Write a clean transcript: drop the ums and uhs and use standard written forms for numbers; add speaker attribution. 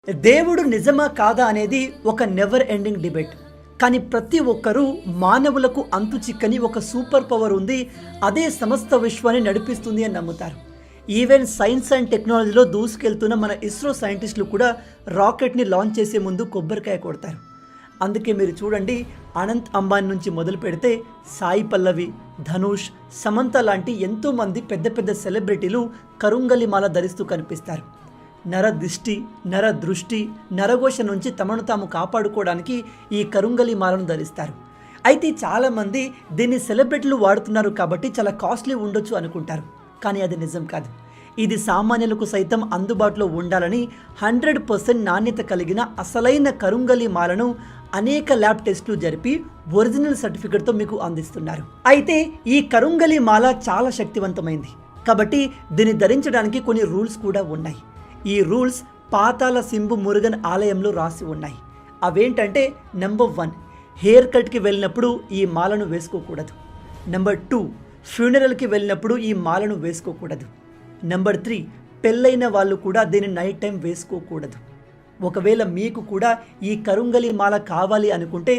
Speaker 1: దేవుడు నిజమా కాదా అనేది ఒక నెవర్ ఎండింగ్ డిబేట్. కానీ ప్రతి ఒక్కరూ మానవులకు అంతు చిక్కని ఒక సూపర్ పవర్ ఉంది, అదే సమస్త విశ్వాన్ని నడిపిస్తుంది అని నమ్ముతారు. ఈవెన్ సైన్స్ అండ్ టెక్నాలజీలో దూసుకెళ్తున్న మన ఇస్రో సైంటిస్టులు కూడా రాకెట్ని లాంచ్ చేసే ముందు కొబ్బరికాయ కొడతారు. అందుకే మీరు చూడండి, అనంత్ అంబానీ నుంచి మొదలు పెడితే సాయి పల్లవి, ధనుష్, సమంత లాంటి ఎంతోమంది పెద్ద పెద్ద సెలబ్రిటీలు కరుంగలి మాల ధరిస్తూ కనిపిస్తారు. నర దృష్టి, నరఘోష నుంచి తమను తాము కాపాడుకోవడానికి ఈ కరుంగలి మాలను ధరిస్తారు. అయితే చాలామంది దీన్ని సెలబ్రిటీలు వాడుతున్నారు కాబట్టి చాలా కాస్ట్లీ ఉండొచ్చు అనుకుంటారు. కానీ అది నిజం కాదు. ఇది సామాన్యులకు సైతం అందుబాటులో ఉండాలని 100% నాణ్యత కలిగిన అసలైన కరుంగలి మాలను అనేక ల్యాబ్ టెస్టులు జరిపి ఒరిజినల్ సర్టిఫికెట్తో మీకు అందిస్తున్నారు. అయితే ఈ కరుంగలి మాల చాలా శక్తివంతమైంది కాబట్టి దీన్ని ధరించడానికి కొన్ని రూల్స్ కూడా ఉన్నాయి. ఈ రూల్స్ పాతాల సింబు మురుగన్ ఆలయంలో రాసి ఉన్నాయి. అవేంటంటే, నెంబర్ 1, హెయిర్ కట్కి వెళ్ళినప్పుడు ఈ మాలను వేసుకోకూడదు. నెంబర్ 2, ఫ్యూనరల్కి వెళ్ళినప్పుడు ఈ మాలను వేసుకోకూడదు. నెంబర్ 3, పెళ్ళైన వాళ్ళు కూడా దీన్ని నైట్ టైం వేసుకోకూడదు. ఒకవేళ మీకు కూడా ఈ కరుంగలి మాల కావాలి అనుకుంటే